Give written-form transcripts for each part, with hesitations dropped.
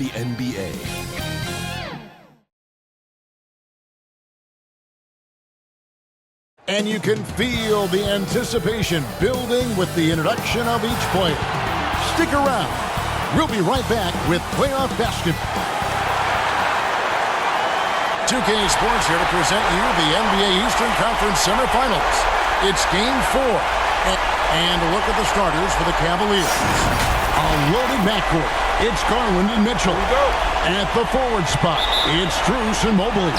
the NBA. And you can feel the anticipation building with the introduction of each player. Stick around. We'll be right back with playoff basketball. 2K Sports here to present you the NBA Eastern Conference semifinals. It's Game 4. And look at the starters for the Cavaliers. A loaded backcourt. It's Garland and Mitchell. At the forward spot, it's Strus and Mobley.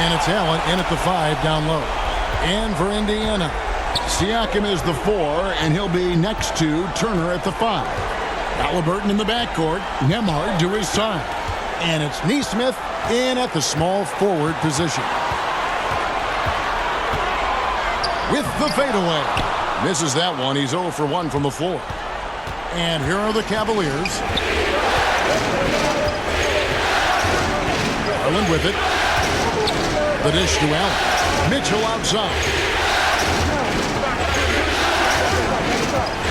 And it's Allen in at the 5 down low. And for Indiana, Siakam is the 4, and he'll be next to Turner at the 5. Halliburton in the backcourt, Nembhard to his side. And it's Nesmith in at the small forward position. With the fadeaway. Misses that one. He's 0 for 1 from the floor. And here are the Cavaliers. Garland with it. The dish to Allen. Mitchell outside.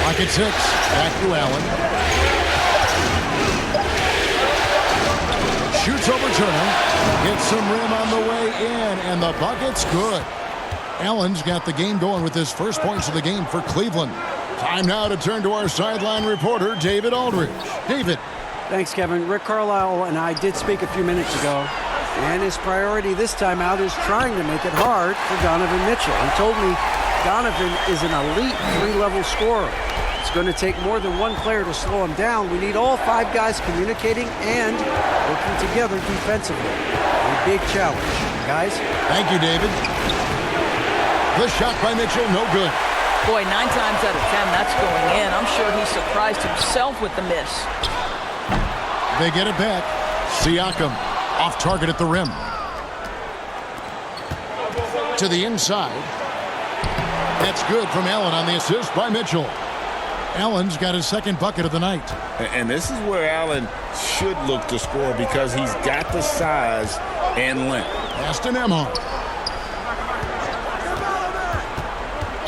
Pocket 6. Back to Allen. Shoots over Turner. Gets some rim on the way in. And the bucket's good. Allen's got the game going with his first points of the game for Cleveland. Time now to turn to our sideline reporter, David Aldridge. David. Thanks, Kevin. Rick Carlisle and I did speak a few minutes ago, and his priority this time out is trying to make it hard for Donovan Mitchell. He told me Donovan is an elite 3-level scorer. It's going to take more than one player to slow him down. We need all 5 guys communicating and working together defensively. A big challenge. Guys? Thank you, David. The shot by Mitchell, no good. Boy, 9 times out of 10, that's going in. I'm sure he surprised himself with the miss. They get it back. Siakam off target at the rim. To the inside. That's good from Allen on the assist by Mitchell. Allen's got his second bucket of the night. And this is where Allen should look to score because he's got the size and length. Pass to Nembhard.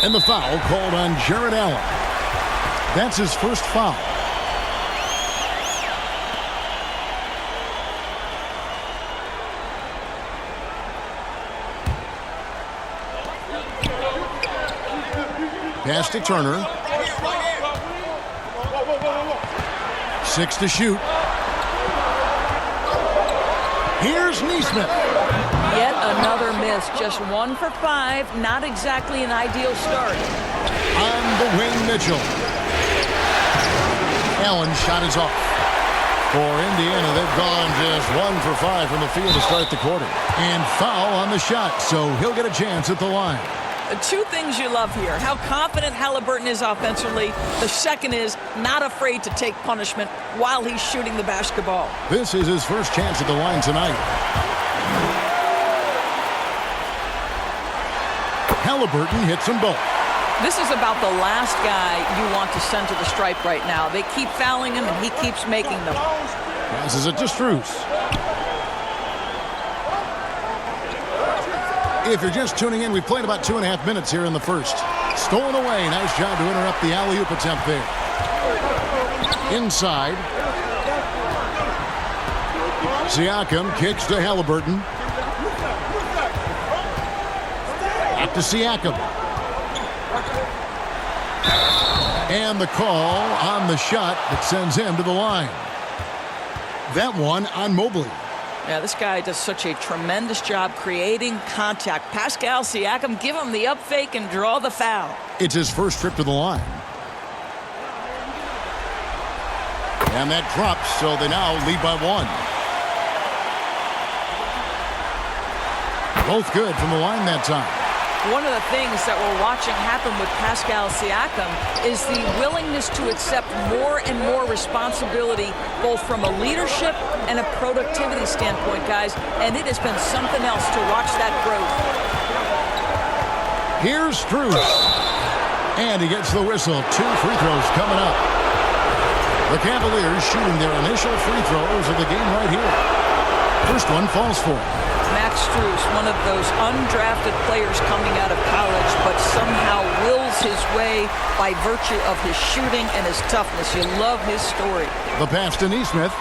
And the foul called on Jarrett Allen. That's his first foul. Pass to Turner. 6 to shoot. Here's Nesmith. Yet another miss. Just 1 for 5. Not exactly an ideal start. On the wing, Mitchell. Allen's shot is off. For Indiana, they've gone just 1 for 5 from the field to start the quarter. And foul on the shot, so he'll get a chance at the line. 2 things you love here. How confident Halliburton is offensively. The second is not afraid to take punishment while he's shooting the basketball. This is his first chance at the line tonight. Halliburton hits them both. This is about the last guy you want to send to the stripe right now. They keep fouling him, and he keeps making them. Passes it to Strus. If you're just tuning in, we've played about 2.5 minutes here in the first. Stolen away. Nice job to interrupt the alley-oop attempt there. Inside. Siakam kicks to Halliburton. Back to Siakam. And the call on the shot that sends him to the line. That one on Mobley. Yeah, this guy does such a tremendous job creating contact. Pascal Siakam, give him the up fake and draw the foul. It's his first trip to the line. And that drops, so they now lead by 1. Both good from the line that time. One of the things that we're watching happen with Pascal Siakam is the willingness to accept more and more responsibility, both from a leadership and a productivity standpoint, guys. And it has been something else to watch that growth. Here's Strus. And he gets the whistle. 2 free throws coming up. The Cavaliers shooting their initial free throws of the game right here. First one falls for him. Max Strus, one of those undrafted players coming out of college, but somehow wills his way by virtue of his shooting and his toughness. You love his story. The pass to Nesmith.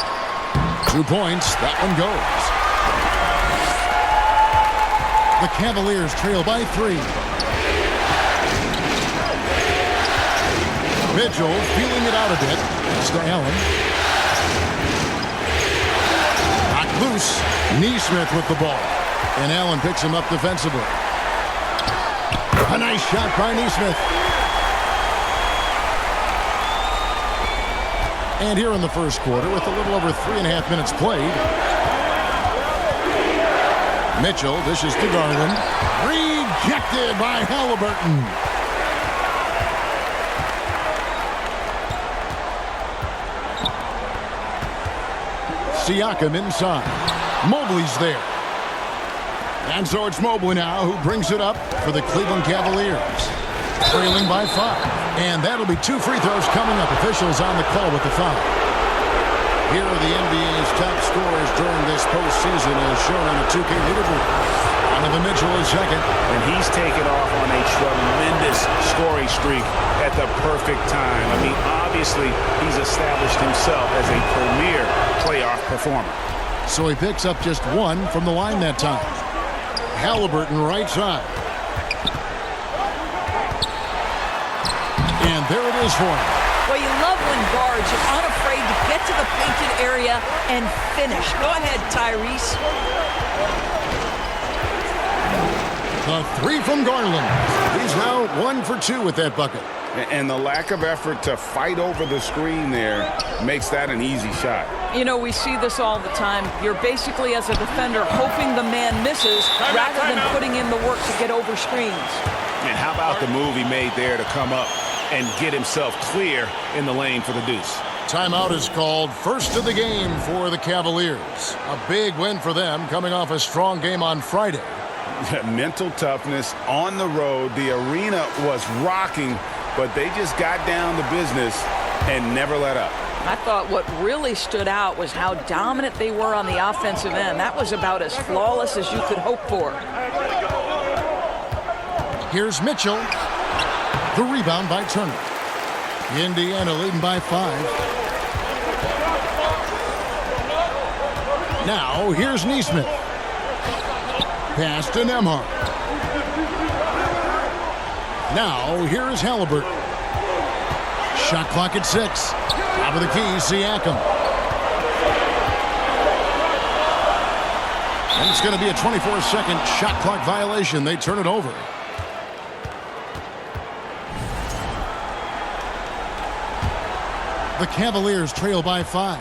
2 points. That one goes. The Cavaliers trail by 3. Mitchell feeling it out a bit. It's to Allen. Knocked loose. Neesmith with the ball. And Allen picks him up defensively. A nice shot by Neesmith. And here in the first quarter, with a little over 3.5 minutes played, Mitchell dishes to Garland. Rejected by Halliburton. Siakam inside. Mobley's there. And so it's Mobley now who brings it up for the Cleveland Cavaliers. Trailing by 5. And that'll be 2 free throws coming up. Officials on the call with the foul. Here are the NBA's top scorers during this postseason as shown on the 2K leaderboard. Donovan Mitchell is second. And he's taken off on a tremendous scoring streak at the perfect time. I mean, obviously, he's established himself as a premier playoff performer. So he picks up just 1 from the line that time. Halliburton right side. And there it is for him. Well, you love when guards are unafraid to get to the painted area and finish. Go ahead, Tyrese. The 3 from Garland. He's now 1 for 2 with that bucket. And the lack of effort to fight over the screen there makes that an easy shot. You know, we see this all the time. You're basically, as a defender, hoping the man misses rather than putting in the work to get over screens. And how about the move he made there to come up and get himself clear in the lane for the deuce? Timeout is called. First of the game for the Cavaliers. A big win for them coming off a strong game on Friday. Mental toughness on the road. The arena was rocking, but they just got down to business and never let up. I thought what really stood out was how dominant they were on the offensive end. That was about as flawless as you could hope for. Here's Mitchell. The rebound by Turner. Indiana leading by 5. Now here's Neesmith. Pass to Nembhard. Now here's Halliburton. Shot clock at 6. Top of the key, Siakam. And it's going to be a 24-second shot clock violation. They turn it over. The Cavaliers trail by 5.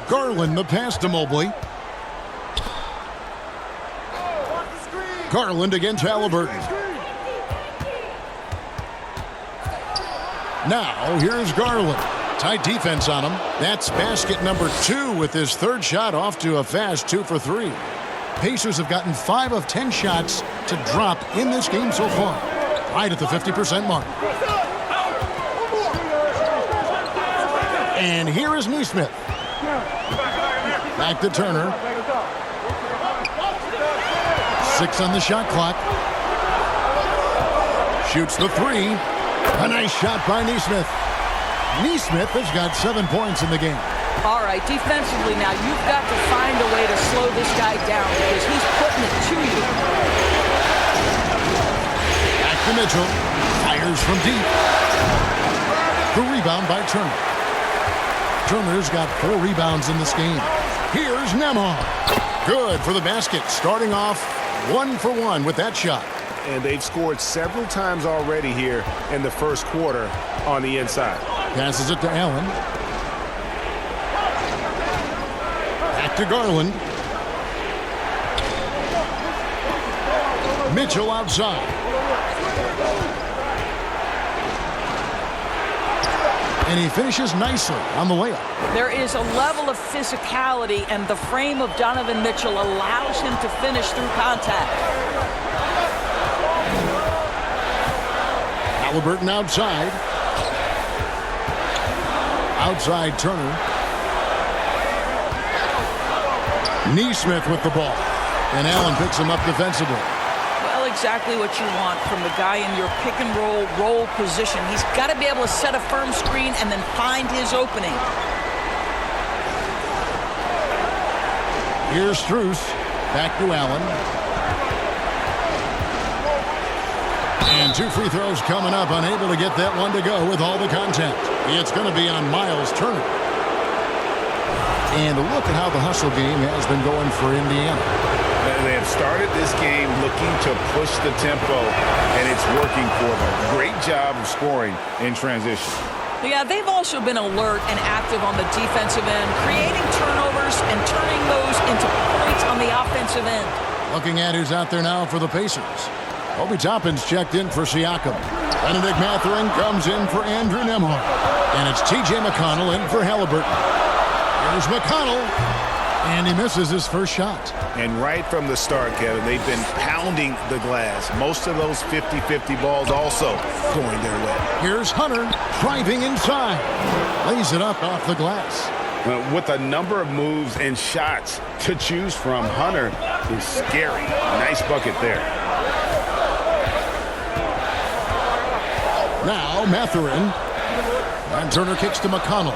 Garland the pass to Mobley. Garland against Halliburton. Now here's Garland. Tight defense on him. That's basket number 2 with his 3rd shot off to a fast 2 for 3. Pacers have gotten 5 of 10 shots to drop in this game so far. Right at the 50% mark. And here is Neesmith. Back to Turner. 6 on the shot clock. Shoots the 3. A nice shot by Neesmith. Neesmith has got 7 points in the game. All right, defensively now, you've got to find a way to slow this guy down because he's putting it to you. Back to Mitchell. Fires from deep. The rebound by Turner. Turner's got 4 rebounds in this game. Here's Nembhard. Good for the basket. Starting off 1 for 1 with that shot. And they've scored several times already here in the first quarter on the inside. Passes it to Allen. Back to Garland. Mitchell outside. And he finishes nicely on the layup. There is a level of physicality, and the frame of Donovan Mitchell allows him to finish through contact. Halliburton outside. Outside Turner. Neesmith with the ball. And Allen picks him up defensively. Well, exactly what you want from the guy in your pick and roll position. He's got to be able to set a firm screen and then find his opening. Here's Strus. Back to Allen. And 2 free throws coming up. Unable to get that one to go with all the contact. It's going to be on Miles Turner. And look at how the hustle game has been going for Indiana. They have started this game looking to push the tempo, and it's working for them. Great job of scoring in transition. Yeah, they've also been alert and active on the defensive end, creating turnovers and turning those into points on the offensive end. Looking at who's out there now for the Pacers. Obi Toppin's checked in for Siakam. Benedict Mathurin comes in for Andrew Nembhard. And it's T.J. McConnell in for Halliburton. Here's McConnell. And he misses his first shot. And right from the start, Kevin, they've been pounding the glass. Most of those 50-50 balls also going their way. Here's Hunter driving inside. Lays it up off the glass. With a number of moves and shots to choose from, Hunter is scary. Nice bucket there. Now Mathurin. And Turner kicks to McConnell.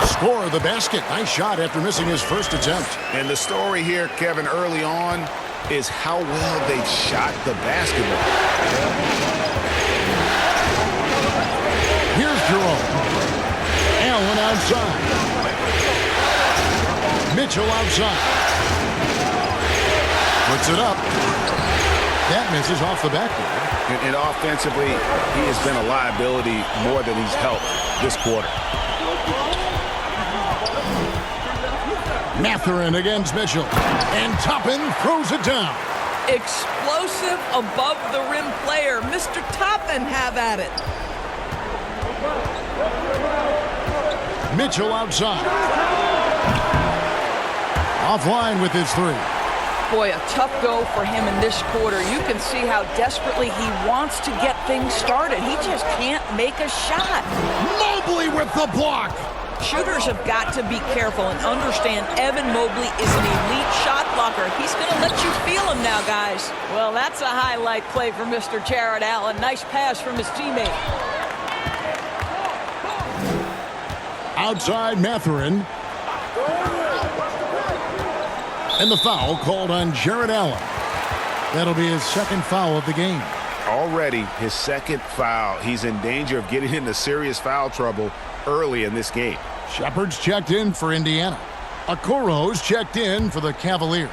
Score the basket. Nice shot after missing his first attempt. And the story here, Kevin, early on is how well they shot the basketball. Here's Jerome. Allen outside. Mitchell outside. Puts it up. That misses off the backboard. And offensively, he has been a liability more than he's helped this quarter. Mathurin against Mitchell. And Toppin throws it down. Explosive above the rim player. Mr. Toppin have at it. Mitchell outside. Offline with his three. Boy, a tough go for him in this quarter. You can see how desperately he wants to get things started. He just can't make a shot. Mobley with the block. Shooters have got to be careful and understand Evan Mobley is an elite shot blocker. He's going to let you feel him now, guys. Well, that's a highlight play for Mr. Jared Allen. Nice pass from his teammate. Outside Mathurin. And the foul called on Jared Allen. That'll be his second foul of the game. Already his second foul. He's in danger of getting into serious foul trouble early in this game. Shepard's checked in for Indiana. Okoro's checked in for the Cavaliers.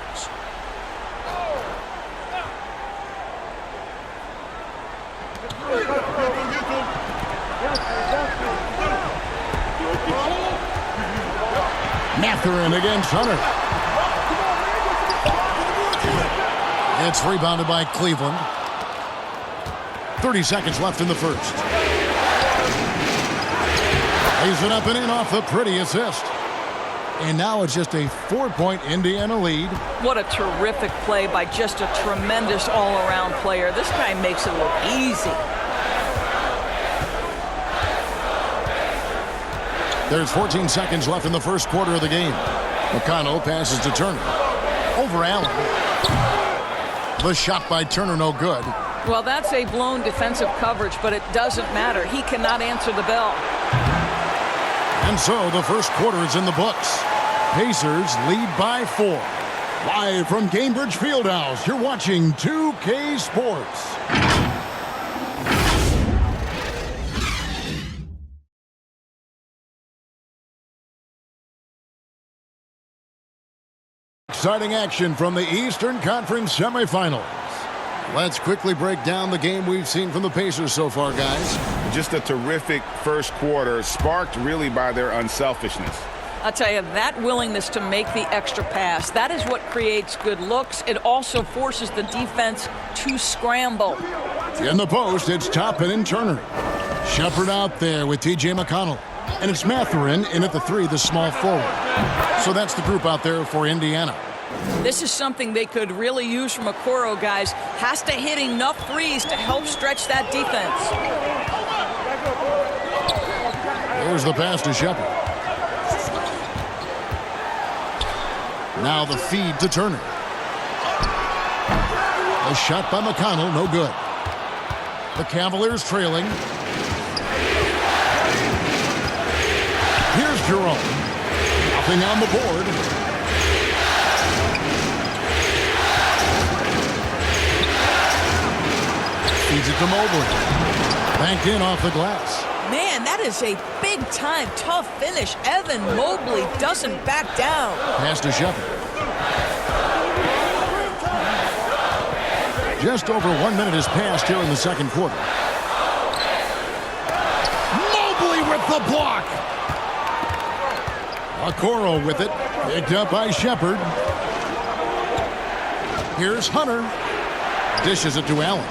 Mathurin against Hunter. It's rebounded by Cleveland. 30 seconds left in the first. Lays it up and in off the pretty assist. And now it's just a 4-point Indiana lead. What a terrific play by just a tremendous all-around player. This guy makes it look easy. There's 14 seconds left in the first quarter of the game. McConnell passes to Turner. Over Allen. The shot by Turner, no good. Well, that's a blown defensive coverage, but it doesn't matter. He cannot answer the bell. And so the first quarter is in the books. Pacers lead by 4. Live from Cambridge Fieldhouse, you're watching 2K Sports. Exciting action from the Eastern Conference semifinals. Let's quickly break down the game we've seen from the Pacers so far, guys. Just a terrific first quarter, sparked really by their unselfishness. I'll tell you, that willingness to make the extra pass, that is what creates good looks. It also forces the defense to scramble. In the post, it's Toppin and Turner. Shepard out there with T.J. McConnell. And it's Mathurin in at the 3, the small forward. So that's the group out there for Indiana. This is something they could really use from Okoro, guys. Has to hit enough threes to help stretch that defense. There's the pass to Shepard. Now the feed to Turner. A shot by McConnell, no good. The Cavaliers trailing. Here's Jerome. Nothing on the board. Feeds it to Mobley. Banked in off the glass. Man, that is a big-time, tough finish. Evan Mobley doesn't back down. Pass to Shepard. Just over 1 minute has passed here in the second quarter. Mobley with the block. Okoro with it. Picked up by Shepard. Here's Hunter. Dishes it to Allen.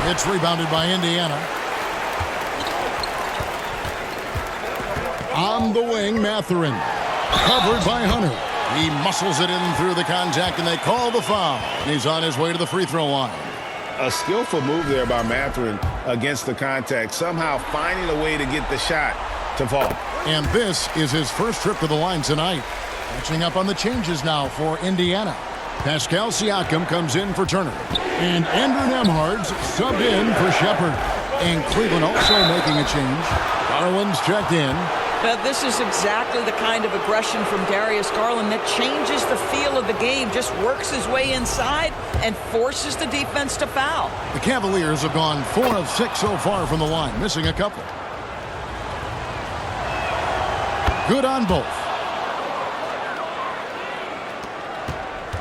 It's rebounded by Indiana. On the wing, Mathurin. Covered by Hunter. He muscles it in through the contact, and they call the foul. And he's on his way to the free throw line. A skillful move there by Mathurin against the contact, somehow finding a way to get the shot to fall. And this is his first trip to the line tonight. Catching up on the changes now for Indiana. Pascal Siakam comes in for Turner. And Andrew Nembhard's subbed in for Shepard. And Cleveland also making a change. Garland's checked in. But this is exactly the kind of aggression from Darius Garland that changes the feel of the game, just works his way inside and forces the defense to foul. The Cavaliers have gone 4 of 6 so far from the line, missing a couple. Good on both.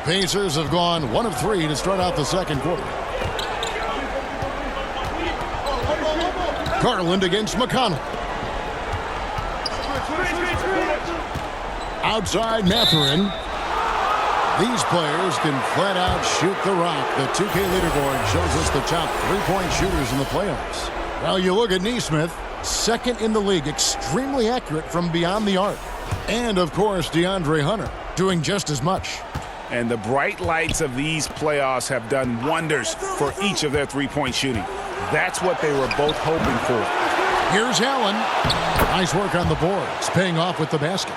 Pacers have gone 1 of 3 to start out the second quarter. Garland against McConnell. Outside Mathurin. These players can flat out shoot the rock. The 2K leaderboard shows us the top 3-point shooters in the playoffs. Well, you look at Nesmith, second in the league, extremely accurate from beyond the arc. And, of course, DeAndre Hunter doing just as much. And the bright lights of these playoffs have done wonders for each of their three-point shooting. That's what they were both hoping for. Here's Allen. Nice work on the boards, paying off with the basket.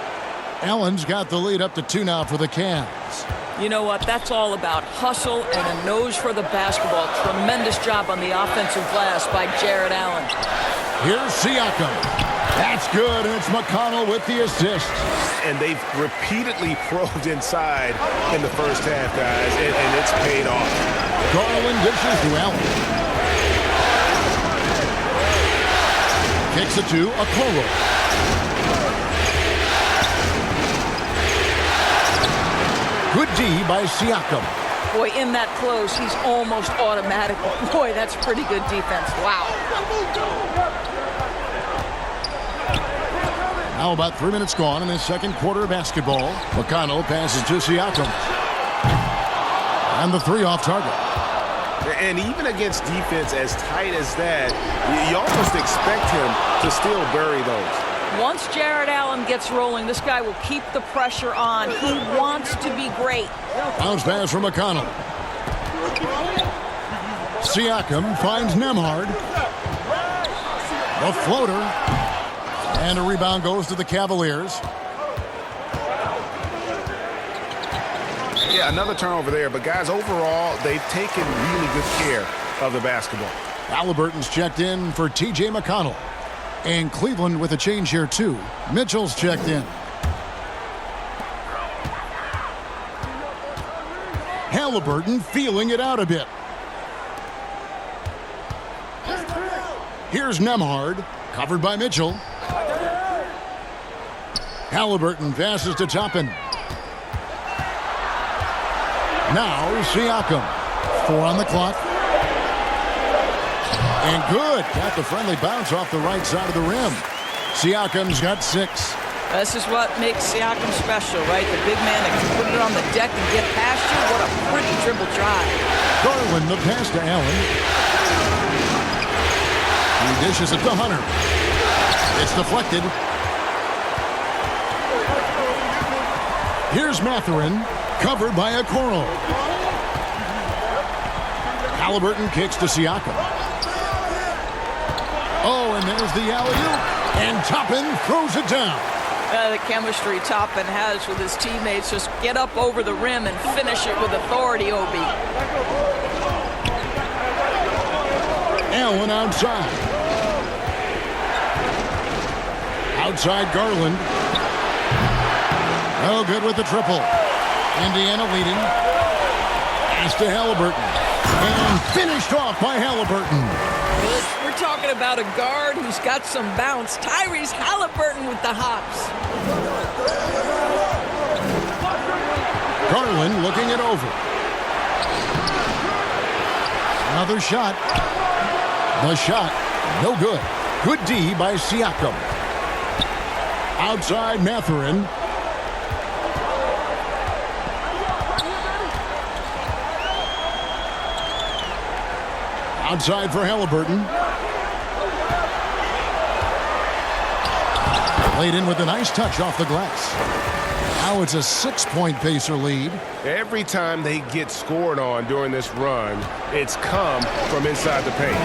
Allen's got the lead up to 2 now for the Cavs. You know what? That's all about hustle and a nose for the basketball. Tremendous job on the offensive glass by Jared Allen. Here's Siakam. That's good, and it's McConnell with the assist. And they've repeatedly probed inside in the first half, guys, and it's paid off. Garland dishes to Allen. Kicks it to Okoro. Good D by Siakam. Boy, in that close, he's almost automatic. Boy, that's pretty good defense. Wow. Now about 3 minutes gone in his second quarter of basketball. McConnell passes to Siakam. And the 3 off target. And even against defense as tight as that, you almost expect him to still bury those. Once Jared Allen gets rolling, this guy will keep the pressure on. He wants to be great. Bounce pass from McConnell. Siakam finds Nembhard. The floater. And a rebound goes to the Cavaliers. Yeah, another turnover there. But, guys, overall, they've taken really good care of the basketball. Halliburton's checked in for T.J. McConnell. And Cleveland with a change here, too. Mitchell's checked in. Halliburton feeling it out a bit. Here's Nembhard, covered by Mitchell. Halliburton passes to Toppin. Now Siakam. 4 on the clock. And good. Got the friendly bounce off the right side of the rim. Siakam's got 6. This is what makes Siakam special, right? The big man that can put it on the deck and get past you. What a pretty dribble drive. Garland the pass to Allen. He dishes it to Hunter. It's deflected. Here's Mathurin, covered by Okoro. Halliburton kicks to Siakam. Oh, and there's the alley-oop. And Toppin throws it down. The chemistry Toppin has with his teammates. Just get up over the rim and finish it with authority, Obi. Allen outside. Outside Garland. Oh, good with the triple. Indiana leading. Pass to Halliburton. And finished off by Halliburton. We're talking about a guard who's got some bounce. Tyrese Halliburton with the hops. Garland looking it over. Another shot. The shot, no good. Good D by Siakam. Outside Mathurin. Outside for Halliburton. Laid in with a nice touch off the glass. Now it's a 6-point Pacer lead. Every time they get scored on during this run, it's come from inside the paint.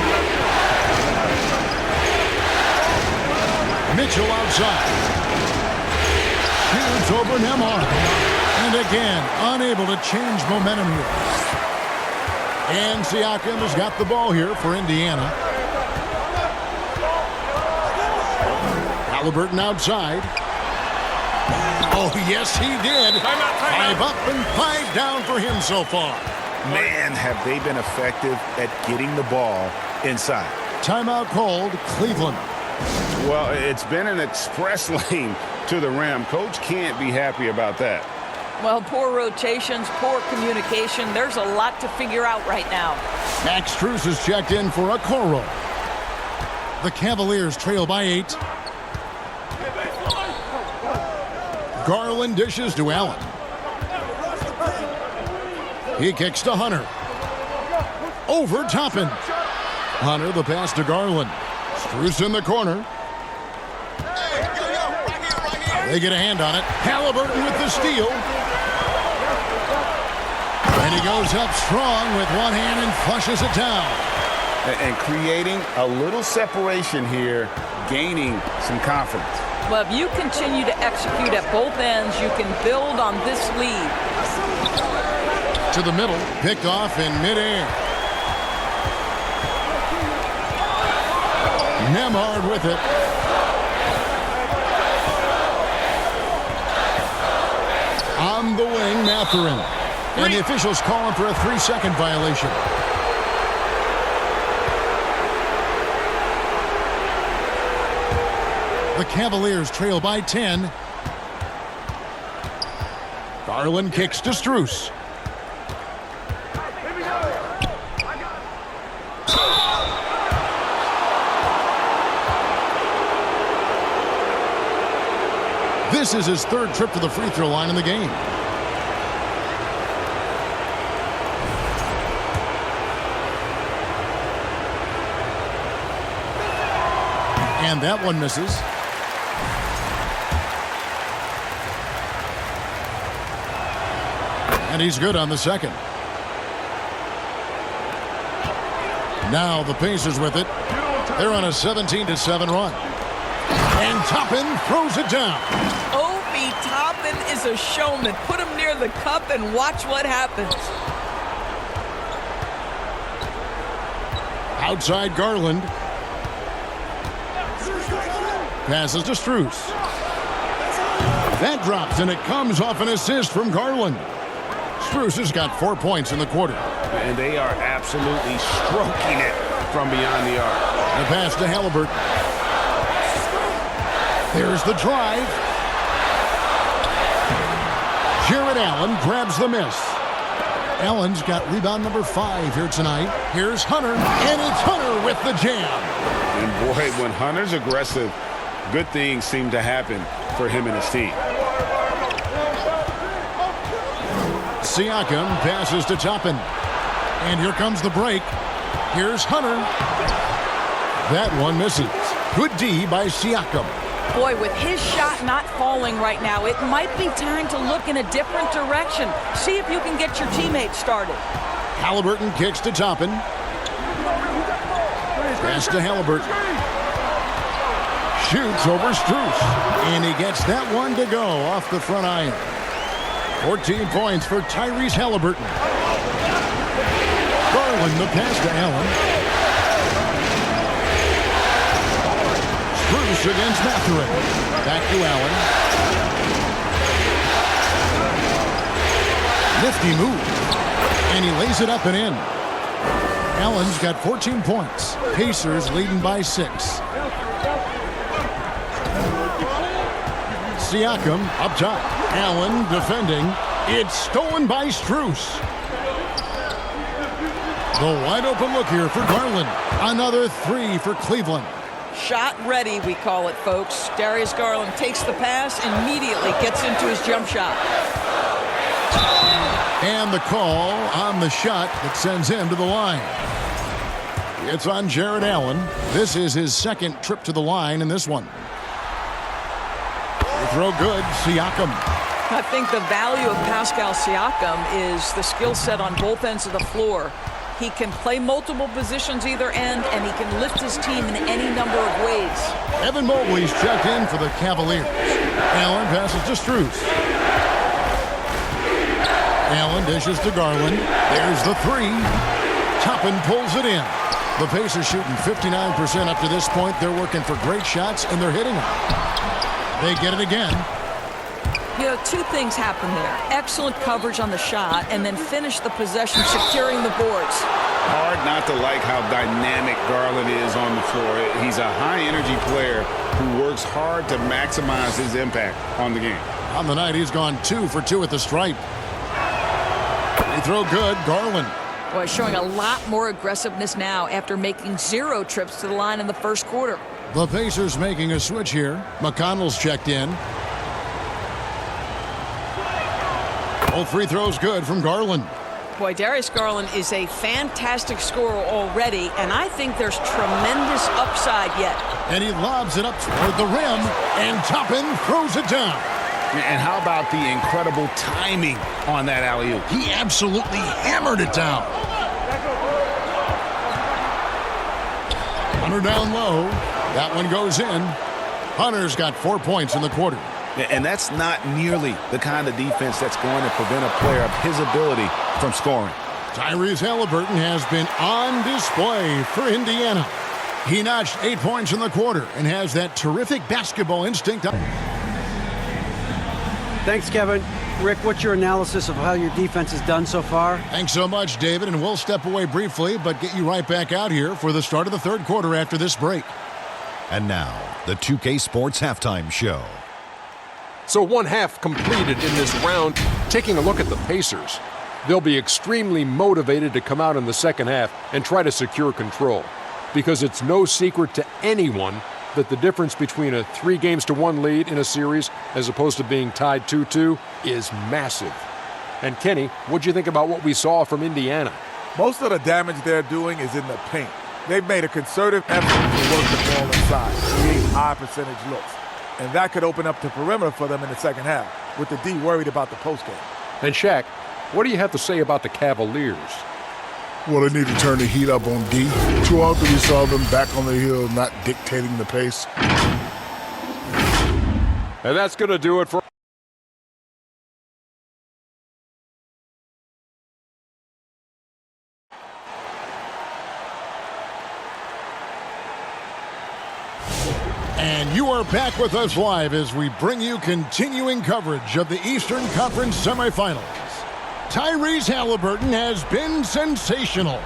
Mitchell outside. Shoots over Nembhard. And again, unable to change momentum here. And Siakam has got the ball here for Indiana. Halliburton outside. Oh, yes, he did. Five up and 5 down for him so far. Man, have they been effective at getting the ball inside. Timeout called, Cleveland. Well, it's been an express lane to the rim. Coach can't be happy about that. Well, poor rotations, poor communication. There's a lot to figure out right now. Max Strus is checked in for a Okoro. The Cavaliers trail by 8. Garland dishes to Allen. He kicks to Hunter. Over Toppin. Hunter the pass to Garland. Strus in the corner. They get a hand on it. Halliburton with the steal. And he goes up strong with one hand and flushes it down. And creating a little separation here, gaining some confidence. Well, if you continue to execute at both ends, you can build on this lead. To the middle, picked off in midair. Nembhard with it. On the wing, Mathurin. And the officials calling for a 3-second violation. The Cavaliers trail by 10. Garland kicks to Strus. This is his 3rd trip to the free throw line in the game. And that one misses. And he's good on the second. Now the Pacers with it. They're on a 17-7 run. And Toppin throws it down. Obi Toppin is a showman. Put him near the cup and watch what happens. Outside Garland. Passes to Strus. That drops, and it comes off an assist from Garland. Strus has got 4 points in the quarter. And they are absolutely stroking it from beyond the arc. The pass to Halliburton. There's the drive. Jared Allen grabs the miss. Allen's got rebound number 5 here tonight. Here's Hunter, and it's Hunter with the jam. And boy, when Hunter's aggressive, good things seem to happen for him and his team. Siakam passes to Toppin. And here comes the break. Here's Hunter. That one misses. Good D by Siakam. Boy, with his shot not falling right now, it might be time to look in a different direction. See if you can get your teammates started. Halliburton kicks to Toppin. Pass to Halliburton. Shoots over Strus. And he gets that one to go off the front iron. 14 points for Tyrese Halliburton. Garland the pass to Allen. Strus works against Mathurin. Back to Allen. Nifty move. And he lays it up and in. Allen's got 14 points. Pacers leading by 6. Siakam up top. Allen defending. It's stolen by Strus. The wide open look here for Garland. Another 3 for Cleveland. Shot ready, we call it, folks. Darius Garland takes the pass, immediately gets into his jump shot. And the call on the shot that sends him to the line. It's on Jared Allen. This is his second trip to the line in this one. The throw good, Siakam. I think the value of Pascal Siakam is the skill set on both ends of the floor. He can play multiple positions either end, and he can lift his team in any number of ways. Evan Mobley's checked in for the Cavaliers. Allen passes to Strus. Allen dishes to Garland. There's the 3. Toppin pulls it in. The Pacers shooting 59% up to this point. They're working for great shots, and they're hitting them. They get it again. You know, 2 things happen there. Excellent coverage on the shot, and then finish the possession securing the boards. Hard not to like how dynamic Garland is on the floor. He's a high-energy player who works hard to maximize his impact on the game. On the night, he's gone 2 for 2 at the stripe. They throw good, Garland. Boy, showing a lot more aggressiveness now after making 0 trips to the line in the first quarter. The Pacers making a switch here. McConnell's checked in. All free throws good from Garland. Boy, Darius Garland is a fantastic scorer already, and I think there's tremendous upside yet. And he lobs it up toward the rim, and Toppin throws it down. And how about the incredible timing on that alley-oop? He absolutely hammered it down. Hunter down low. That one goes in. Hunter's got 4 points in the quarter. And that's not nearly the kind of defense that's going to prevent a player of his ability from scoring. Tyrese Halliburton has been on display for Indiana. He notched 8 points in the quarter and has that terrific basketball instinct. Thanks, Kevin. Rick, what's your analysis of how your defense has done so far? Thanks so much, David, and we'll step away briefly, but get you right back out here for the start of the third quarter after this break. And now, the 2K Sports Halftime Show. So 1 half completed in this round. Taking a look at the Pacers, they'll be extremely motivated to come out in the second half and try to secure control, because it's no secret to anyone that the difference between a 3-1 lead in a series as opposed to being tied 2-2 is massive. And Kenny, what'd you think about what we saw from Indiana? Most of the damage they're doing is in the paint. They've made a concerted effort to work the ball inside, create high percentage looks. And that could open up the perimeter for them in the second half, with the D worried about the postgame. And Shaq, what do you have to say about the Cavaliers? Well, they need to turn the heat up on D. Too often we saw them back on the hill, not dictating the pace. And that's going to do it for... And you are back with us live as we bring you continuing coverage of the Eastern Conference semifinals. Tyrese Halliburton has been sensational.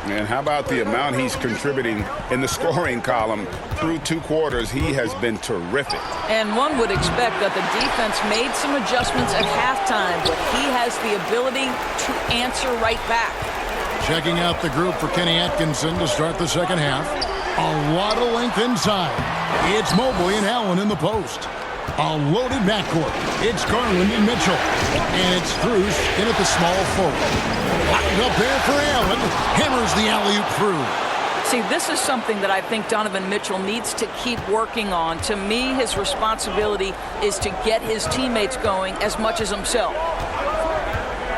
And how about the amount he's contributing in the scoring column through 2 quarters? He has been terrific. And one would expect that the defense made some adjustments at halftime, but he has the ability to answer right back. Checking out the group for Kenny Atkinson to start the second half. A lot of length inside. It's Mobley and Allen in the post. A loaded backcourt. It's Garland and Mitchell. And it's Strus in at the small forward. Locked up there for Allen. Hammers the alley-oop through. See, this is something that I think Donovan Mitchell needs to keep working on. To me, his responsibility is to get his teammates going as much as himself.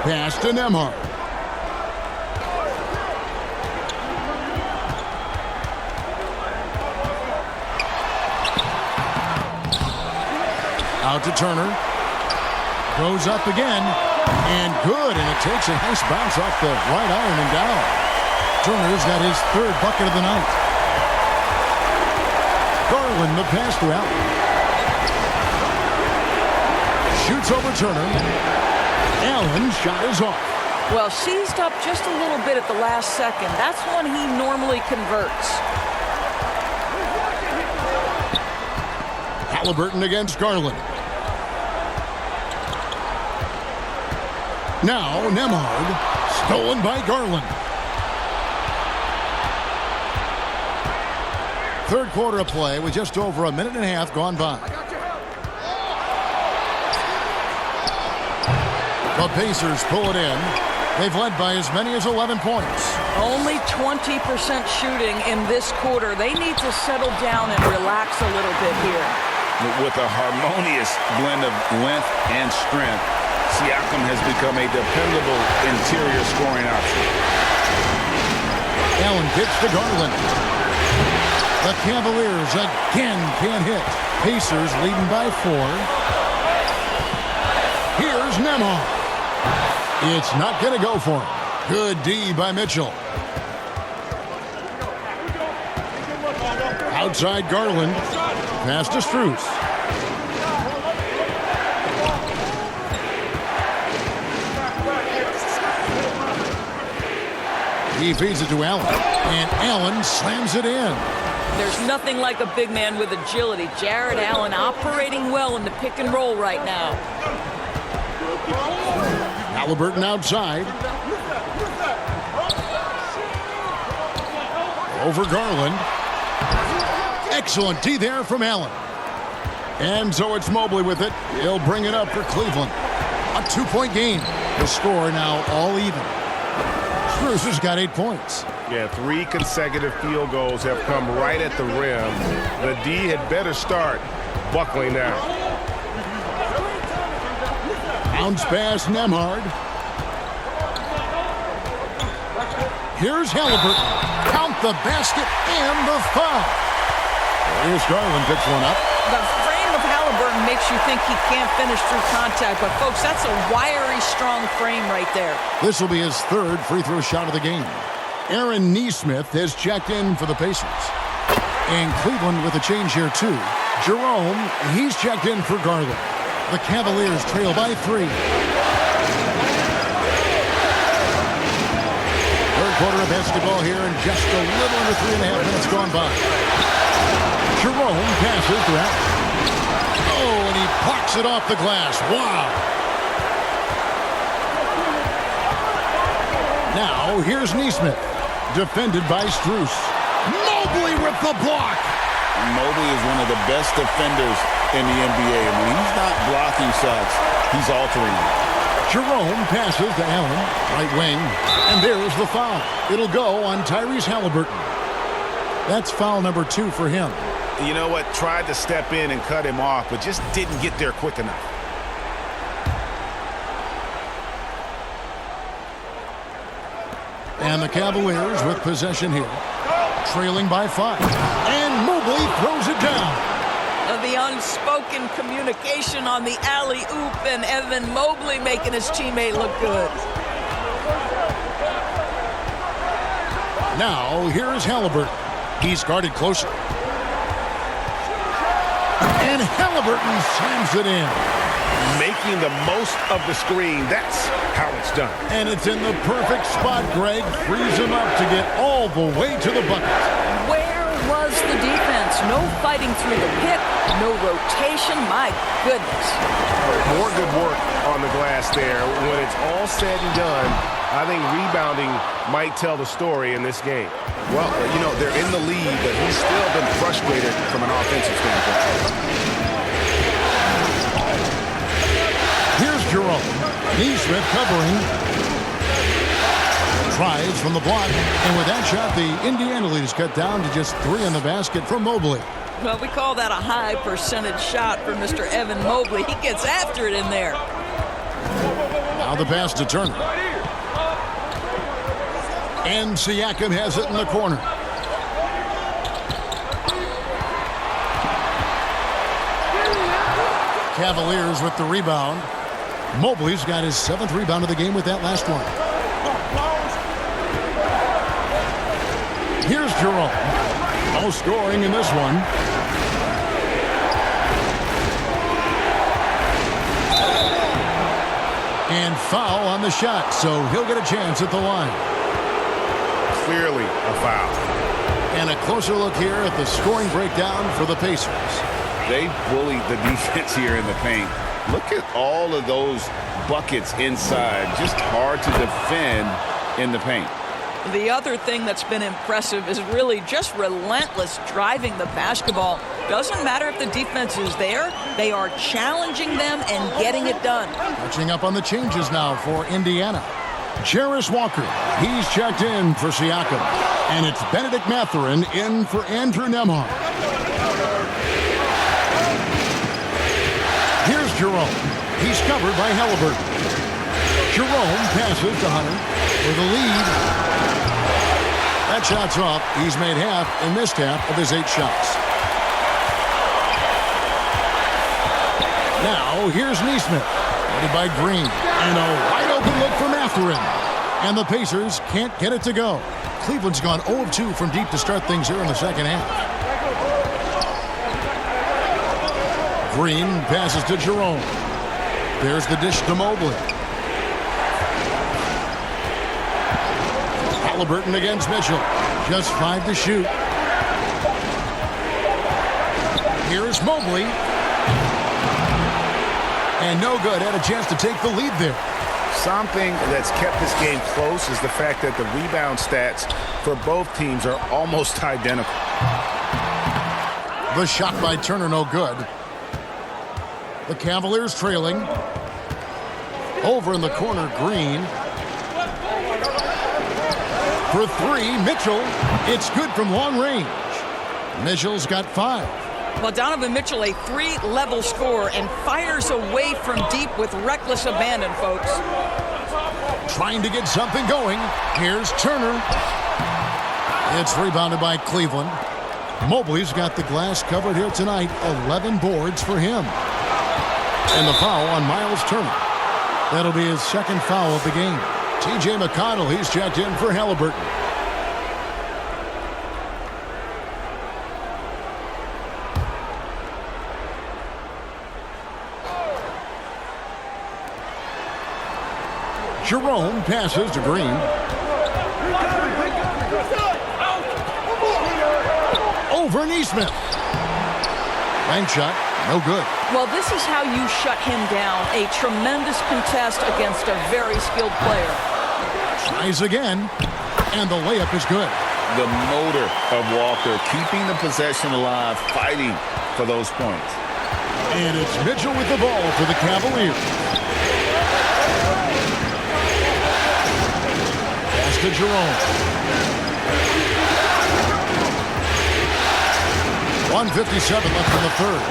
Pass to Nembhard. Out to Turner. Goes up again. And good. And it takes a nice bounce off the right iron and down. Turner's got his 3rd bucket of the night. Garland, the pass to Allen. Shoots over Turner. Allen's shot is off. Well, seized up just a little bit at the last second. That's when he normally converts. Halliburton against Garland. Now Nembhard, stolen by Garland. Third quarter of play with just over a minute and a half gone by. The Pacers pull it in. They've led by as many as 11 points. Only 20% shooting in this quarter. They need to settle down and relax a little bit here. With a harmonious blend of length and strength, Siakam has become a dependable interior scoring option. Allen kicks to Garland. The Cavaliers again can't hit. Pacers leading by 4. Here's Nembhard. It's not going to go for him. Good D by Mitchell. Outside Garland. Pass to Strus. He feeds it to Allen. And Allen slams it in. There's nothing like a big man with agility. Jared Allen operating well in the pick and roll right now. Halliburton outside. Over Garland. Excellent D there from Allen. And so it's Mobley with it. He'll bring it up for Cleveland. A 2-point game. The score now all even. Strus has got 8 points. Yeah, 3 consecutive field goals have come right at the rim. The D had better start buckling now. Bounce pass, Nembhard. Here's Halliburton. Count the basket and the foul. Here's Garland, picks one up. The frame of Halliburton makes you think he can't finish through contact, but folks, that's a wiry, strong frame right there. This will be his 3rd free throw shot of the game. Aaron Nesmith has checked in for the Pacers. And Cleveland with a change here too. Jerome, he's checked in for Garland. The Cavaliers trail by 3. Third quarter of basketball here and just a little under 3.5 minutes gone by. Jerome passes to Allen. Oh, and he blocks it off the glass. Wow. Now, here's Nesmith. Defended by Strus. Mobley with the block. Mobley is one of the best defenders in the NBA. And when he's not blocking shots, he's altering them. Jerome passes to Allen, right wing, and there's the foul. It'll go on Tyrese Halliburton. That's foul number 2 for him. You know what? Tried to step in and cut him off, but just didn't get there quick enough. And the Cavaliers with possession here, trailing by 5. And Mobley throws it down. The unspoken communication on the alley-oop, and Evan Mobley making his teammate look good. Now, here's Halliburton. He's guarded closer. And Halliburton slams it in. Making the most of the screen. That's how it's done. And it's in the perfect spot, Greg. Frees him up to get all the way to the bucket. Where was the defense? No fighting through the pick, no rotation. My goodness. More good work on the glass there. When it's all said and done, I think rebounding might tell the story in this game. Well, you know, they're in the lead, but he's still been frustrated from an offensive standpoint. Here's Jerome. Nesmith covering. Tries from the block. And with that shot, the Indiana lead is cut down to just 3 in the basket from Mobley. Well, we call that a high percentage shot for Mr. Evan Mobley. He gets after it in there. Now the pass to Turner. And Siakam has it in the corner. Cavaliers with the rebound. Mobley's got his 7th rebound of the game with that last one. Here's Jerome. No scoring in this one. And foul on the shot, so he'll get a chance at the line. Clearly a foul. And a closer look here at the scoring breakdown for the Pacers. They bullied the defense here in the paint. Look at all of those buckets inside. Just hard to defend in the paint. The other thing that's been impressive is really just relentless driving the basketball. Doesn't matter if the defense is there, they are challenging them and getting it done. Catching up on the changes now for Indiana. Jarris Walker, he's checked in for Siakam. And it's Benedict Mathurin in for Andrew Nembhard. Here's Jerome. He's covered by Halliburton. Jerome passes to Hunter for the lead. That shot's off. He's made half and missed half of his 8 shots. Now, here's Nesmith. Headed by Green. And a wide open look for Mathurin. And the Pacers can't get it to go. Cleveland's gone 0 of 2 from deep to start things here in the second half. Green passes to Jerome. There's the dish to Mobley. Halliburton against Mitchell. Just 5 to shoot. Here's Mobley. And no good. Had a chance to take the lead there. Something that's kept this game close is the fact that the rebound stats for both teams are almost identical. The shot by Turner, no good. The Cavaliers trailing. Over in the corner, Green. For 3, Mitchell. It's good from long range. Mitchell's got 5. Well, Donovan Mitchell, a 3-level scorer, and fires away from deep with reckless abandon, folks. Trying to get something going. Here's Turner. It's rebounded by Cleveland. Mobley's got the glass covered here tonight. 11 boards for him. And the foul on Miles Turner. That'll be his second foul of the game. T.J. McConnell, he's checked in for Halliburton. Jerome passes to Green. Over Nesmith. Bank shot, no good. Well, this is how you shut him down. A tremendous contest against a very skilled player. Tries again, and the layup is good. The motor of Walker, keeping the possession alive, fighting for those points. And it's Mitchell with the ball for the Cavaliers. Pass to Jerome. 1:57 left in the third.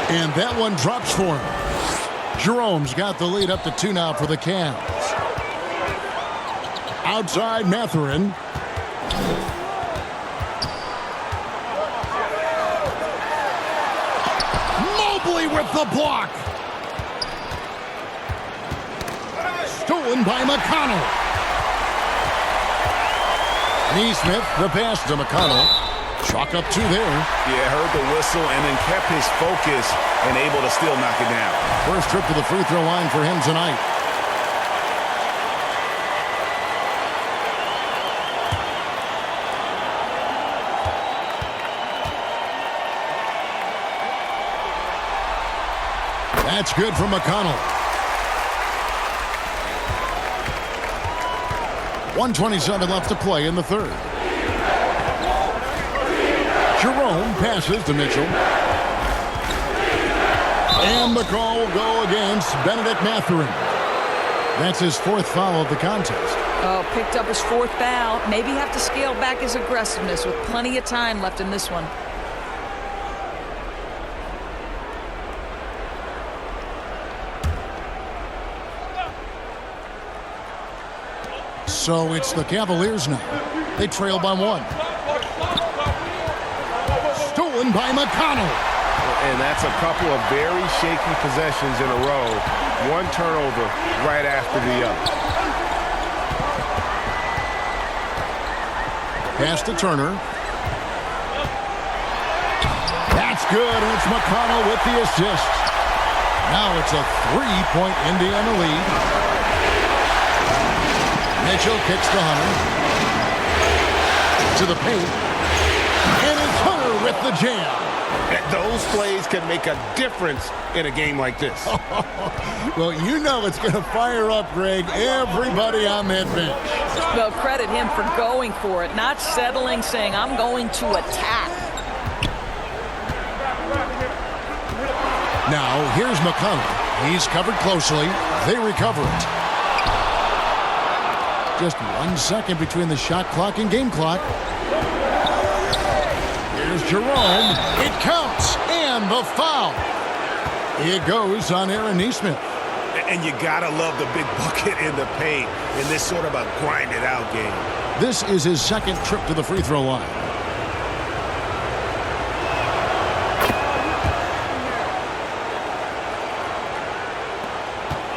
And that one drops for him. Jerome's got the lead up to 2 now for the Cavs. Outside Mathurin. Mobley with the block. Stolen by McConnell. Nesmith, the pass to McConnell. Chalk up 2 there. Yeah, heard the whistle and then kept his focus and able to still knock it down. First trip to the free throw line for him tonight. That's good from McConnell. 1:27 left to play in the third. Jerome passes to Mitchell. And the call will go against Benedict Mathurin. That's his 4th foul of the contest. Oh, picked up his 4th foul. Maybe have to scale back his aggressiveness with plenty of time left in this one. So it's the Cavaliers now. They trail by 1. Stolen by McConnell. And that's a couple of very shaky possessions in a row. One turnover right after the other. Pass to Turner. That's good, and it's McConnell with the assist. Now it's a 3-point Indiana lead. Mitchell kicks to Hunter. To the paint. And it's Hunter with the jam. Those plays can make a difference in a game like this. Well, you know it's going to fire up, Greg, everybody on that bench. Well, credit him for going for it, not settling, saying, I'm going to attack. Now, here's McConnell. He's covered closely. They recover it. Just 1 second between the shot clock and game clock. Here's Jerome. It counts. And the foul. It goes on Aaron Nesmith. And you got to love the big bucket in the paint in this sort of a grinded-out game. This is his second trip to the free throw line.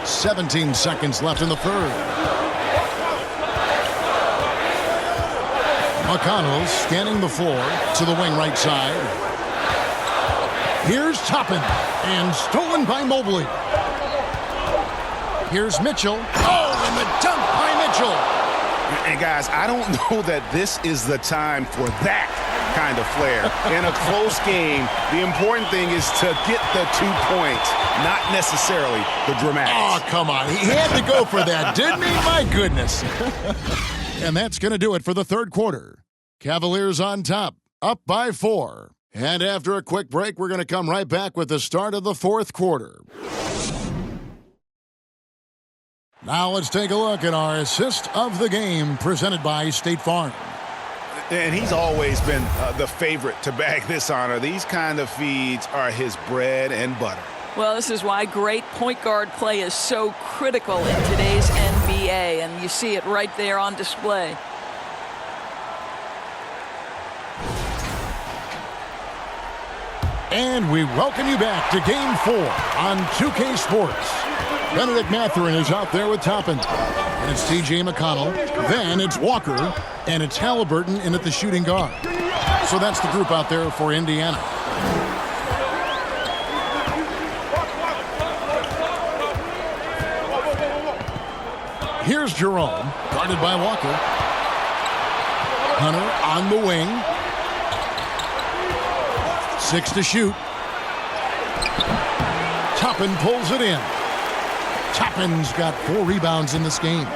"17 seconds left in the third. McConnell scanning the floor to the wing right side. Here's Toppin, and stolen by Mobley. Here's Mitchell. Oh, and the dunk by Mitchell. And guys, I don't know that this is the time for that kind of flair. In a close game, the important thing is to get the 2 points, not necessarily the dramatics. Oh, come on. He had to go for that, didn't he? My goodness. And that's going to do it for the third quarter. Cavaliers on top, up by 4. And after a quick break, we're going to come right back with the start of the fourth quarter. Now let's take a look at our assist of the game presented by State Farm. And he's always been the favorite to bag this honor. These kind of feeds are his bread and butter. Well, this is why great point guard play is so critical in today's NBA, and you see it right there on display. And we welcome you back to Game 4 on 2K Sports. Benedict Mathurin is out there with Toppin. And it's T.J. McConnell. Then it's Walker. And it's Halliburton in at the shooting guard. So that's the group out there for Indiana. Here's Jerome, guarded by Walker. Hunter on the wing. 6 to shoot. Toppin pulls it in. Toppin's got 4 rebounds in this game.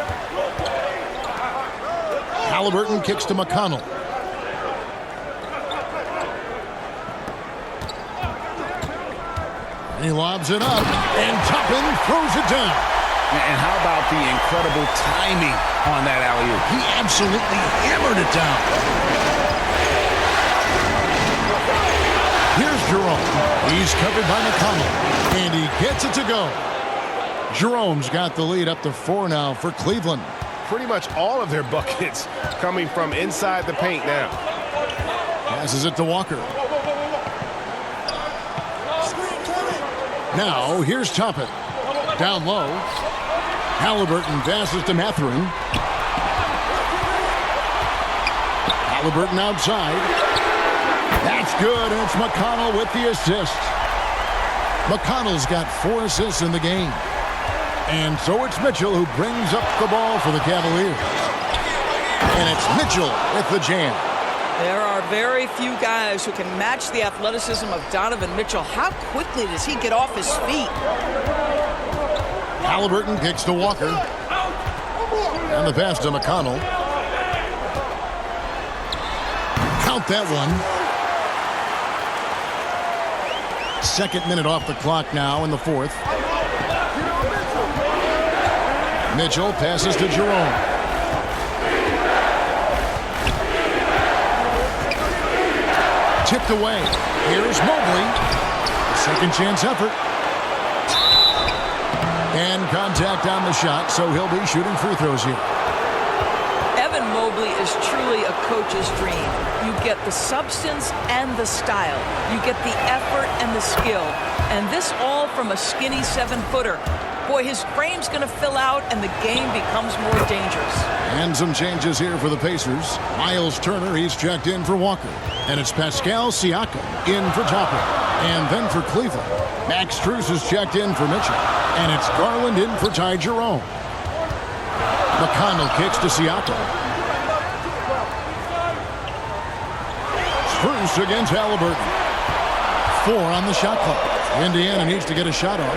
Halliburton kicks to McConnell. He lobs it up, and Toppin throws it down. And how about the incredible timing on that alley-oop? He absolutely hammered it down. Here's Jerome. He's covered by McConnell, and he gets it to go. Jerome's got the lead up to 4 now for Cleveland. Pretty much all of their buckets coming from inside the paint now. Passes it to Walker. Now, here's Toppin. Down low. Halliburton passes to Mathurin. Halliburton outside. That's good, and it's McConnell with the assist. McConnell's got 4 assists in the game. And so it's Mitchell who brings up the ball for the Cavaliers. And it's Mitchell with the jam. There are very few guys who can match the athleticism of Donovan Mitchell. How quickly does he get off his feet? Halliburton kicks to Walker. And the pass to McConnell. Count that one. Second minute off the clock now in the fourth. Mitchell passes to Jerome. Tipped away. Here's Mobley. Second chance effort. And contact on the shot, so he'll be shooting free throws here. Evan Mobley is truly a coach's dream. You get the substance and the style. You get the effort and the skill. And this all from a skinny 7-footer. Boy, his frame's going to fill out, and the game becomes more dangerous. And some changes here for the Pacers. Miles Turner, he's checked in for Walker. And it's Pascal Siakam in for Toppin. And then for Cleveland, Max Strus is checked in for Mitchell. And it's Garland in for Ty Jerome. McConnell kicks to Siakam. Spruce against Halliburton. 4 on the shot clock. Indiana needs to get a shot off.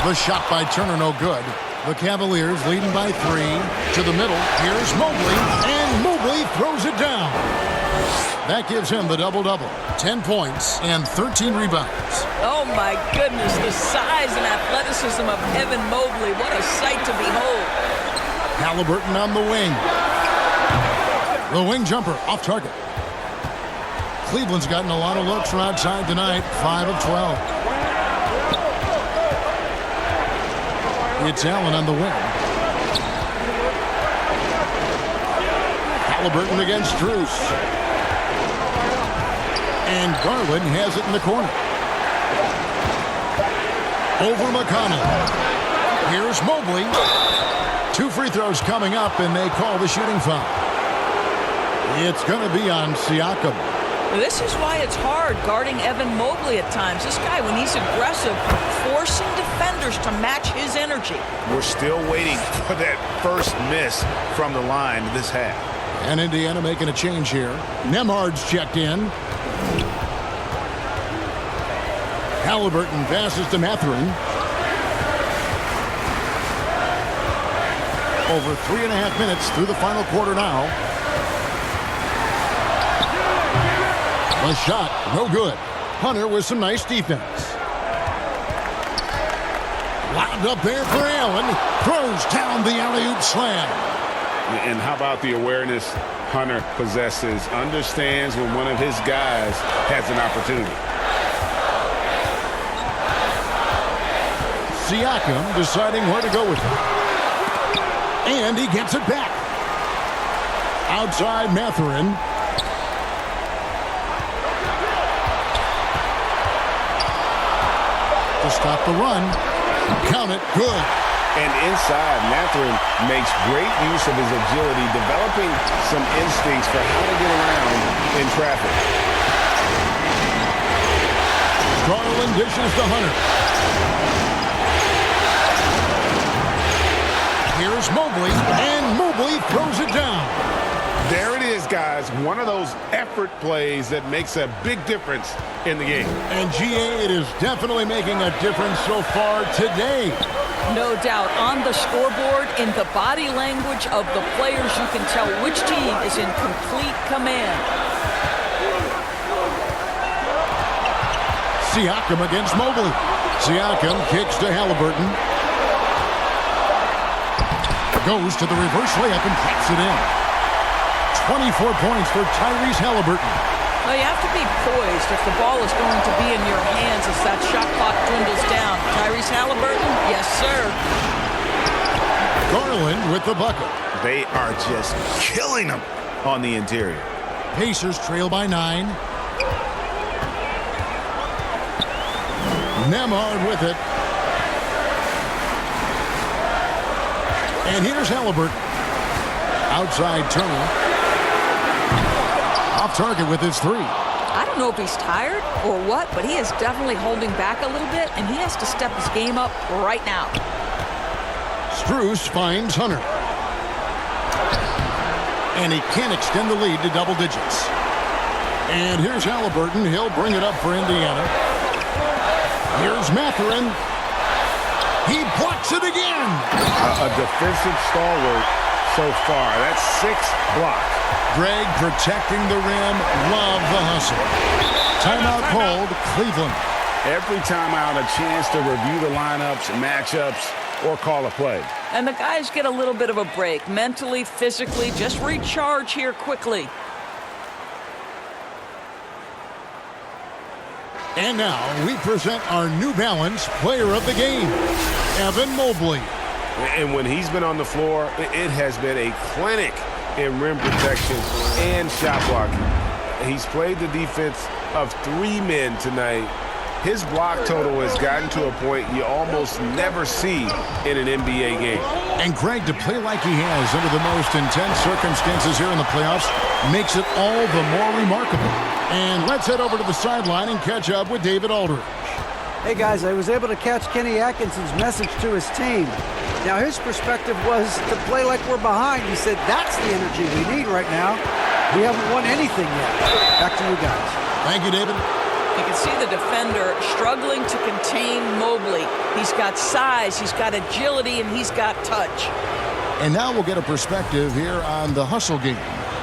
The shot by Turner, no good. The Cavaliers leading by 3. To the middle. Here's Mobley. And Mobley throws it down. That gives him the double-double. 10 points and 13 rebounds. Oh, my goodness. The size and athleticism of Evan Mobley. What a sight to behold. Halliburton on the wing. The wing jumper off target. Cleveland's gotten a lot of looks from outside tonight. 5 of 12. It's Allen on the wing. Halliburton against Strus. And Garland has it in the corner. Over McConnell. Here's Mobley. 2 free throws coming up, and they call the shooting foul. It's going to be on Siakam. This is why it's hard guarding Evan Mobley at times. This guy, when he's aggressive, forcing defenders to match his energy. We're still waiting for that first miss from the line this half. And Indiana making a change here. Nemhard's checked in. Halliburton passes to Mathurin. Over 3.5 minutes through the final quarter now. A shot, no good. Hunter with some nice defense. Lobbed up there for Allen. Throws down the alley-oop slam. And how about the awareness Hunter possesses? Understands when one of his guys has an opportunity. Siakam deciding where to go with it. And he gets it back. Outside Mathurin. To stop the run. Count it. Good. And inside, Mathurin makes great use of his agility, developing some instincts for how to get around in traffic. Garland dishes to Hunter. Here's Mobley, and Mobley throws it down. There it is, guys. One of those effort plays that makes a big difference in the game. And GA, it is definitely making a difference so far today. No doubt. On the scoreboard, in the body language of the players, you can tell which team is in complete command. Siakam against Mobley. Siakam kicks to Halliburton. Goes to the reverse layup and drops it in. 24 points for Tyrese Halliburton. Well, you have to be poised if the ball is going to be in your hands as that shot clock dwindles down. Tyrese Halliburton, yes, sir. Garland with the bucket. They are just killing them on the interior. Pacers trail by 9. Nemhard with it. And here's Halliburton. Outside Turner. Off target with his 3. I don't know if he's tired or what, but he is definitely holding back a little bit, and he has to step his game up right now. Strus finds Hunter. And he can't extend the lead to double digits. And here's Halliburton. He'll bring it up for Indiana. Here's Mathurin. He blocks it again. A defensive stalwart so far. That's 6 blocks. Greg protecting the rim. Love the hustle. Timeout called, Cleveland. Every timeout, a chance to review the lineups, matchups, or call a play. And the guys get a little bit of a break. Mentally, physically, just recharge here quickly. And now we present our New Balance player of the game, Evan Mobley. And when he's been on the floor, it has been a clinic in rim protection and shot blocking. He's played the defense of 3 men tonight. His block total has gotten to a point you almost never see in an NBA game. And Greg, to play like he has under the most intense circumstances here in the playoffs makes it all the more remarkable. And let's head over to the sideline and catch up with David Aldridge. Hey guys, I was able to catch Kenny Atkinson's message to his team. Now, his perspective was to play like we're behind. He said, that's the energy we need right now. We haven't won anything yet. Back to you guys. Thank you, David. You can see the defender struggling to contain Mobley. He's got size, he's got agility, and he's got touch. And now we'll get a perspective here on the hustle game,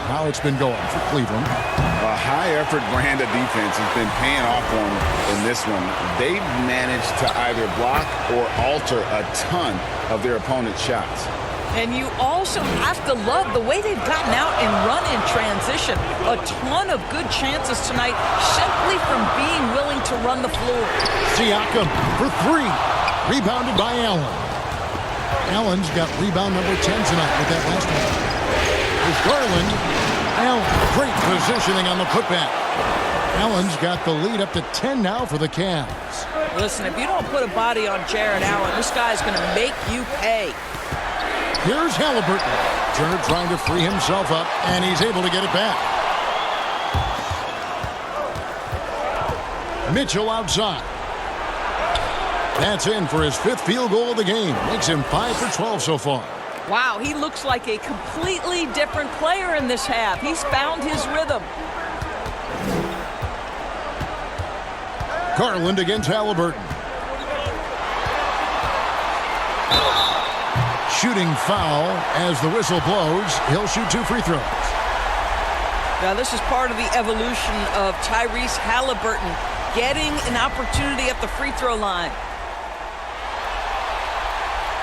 how it's been going for Cleveland. A high-effort brand of defense has been paying off for them in this one. They've managed to either block or alter a ton of their opponent's shots. And you also have to love the way they've gotten out and run in transition. A ton of good chances tonight simply from being willing to run the floor. Siakam for three. Rebounded by Allen. Allen's got rebound number 10 tonight with that last one. Here's Garland. Allen, great positioning on the putback. Allen's got the lead up to 10 now for the Cavs. Listen, if you don't put a body on Jared Allen, this guy's going to make you pay. Here's Halliburton. Turner trying to free himself up, and he's able to get it back. Mitchell outside. That's in for his 5th field goal of the game. Makes him 5 for 12 so far. Wow, he looks like a completely different player in this half. He's found his rhythm. Garland against Halliburton. Shooting foul as the whistle blows. He'll shoot 2 free throws. Now, this is part of the evolution of Tyrese Halliburton getting an opportunity at the free throw line.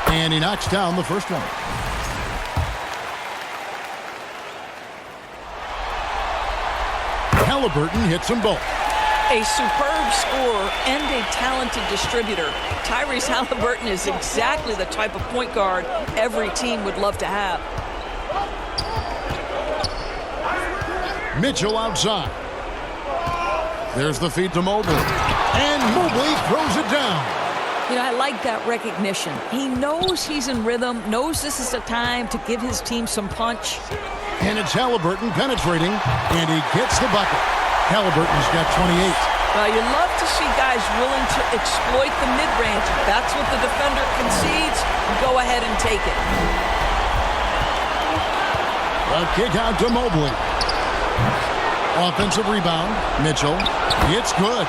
And he knocks down the first one. Halliburton hits them both. A superb scorer and a talented distributor. Tyrese Halliburton is exactly the type of point guard every team would love to have. Mitchell outside. There's the feed to Mobley. And Mobley throws it down. You know, I like that recognition. He knows he's in rhythm, knows this is the time to give his team some punch. And it's Halliburton penetrating, and he gets the bucket. Halliburton's got 28. Well, you love to see guys willing to exploit the mid-range. If that's what the defender concedes, go ahead and take it. A kick out to Mobley. Offensive rebound. Mitchell. It's good.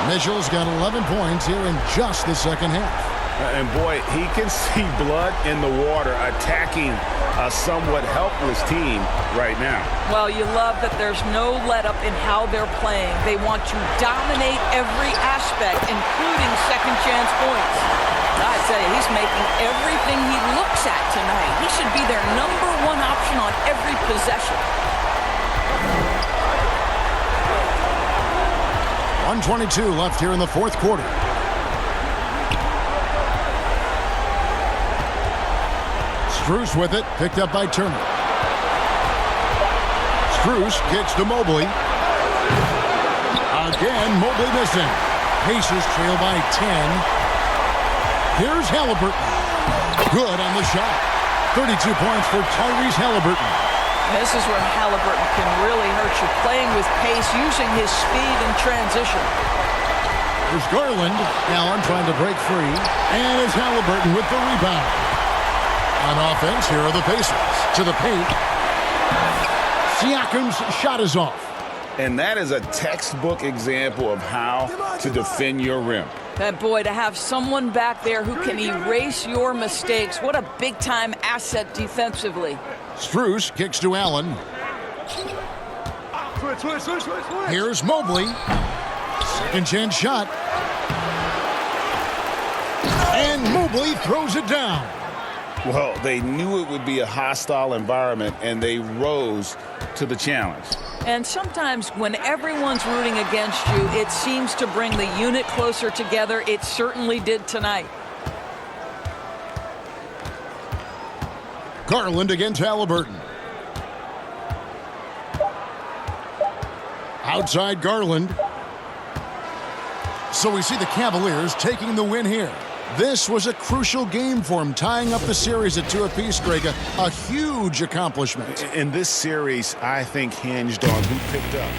Mitchell's got 11 points here in just the second half. And boy, he can see blood in the water attacking a somewhat helpless team right now. Well, you love that there's no let-up in how they're playing. They want to dominate every aspect, including second-chance points. I tell you, he's making everything he looks at tonight. He should be their #1 option on every possession. 1:22 left here in the fourth quarter. Strus with it, picked up by Turner. Strus kicks to Mobley. Again, Mobley missing. Pacers trail by 10. Here's Halliburton. Good on the shot. 32 points for Tyrese Halliburton. This is where Halliburton can really hurt you, playing with pace, using his speed in transition. There's Garland. Allen trying to break free. And it's Halliburton with the rebound. On offense, here are the Pacers. To the paint. Siakam's shot is off. And that is a textbook example of how to defend your rim. That boy, to have someone back there who can erase your mistakes, what a big-time asset defensively. Strus kicks to Allen. Here's Mobley. Second chance shot. And Mobley throws it down. Well, they knew it would be a hostile environment, and they rose to the challenge. And sometimes when everyone's rooting against you, it seems to bring the unit closer together. It certainly did tonight. Garland against Halliburton. Outside Garland. So we see the Cavaliers taking the win here. This was a crucial game for him, tying up the series at 2 apiece, Greg. A huge accomplishment. In this series, I think hinged on who picked up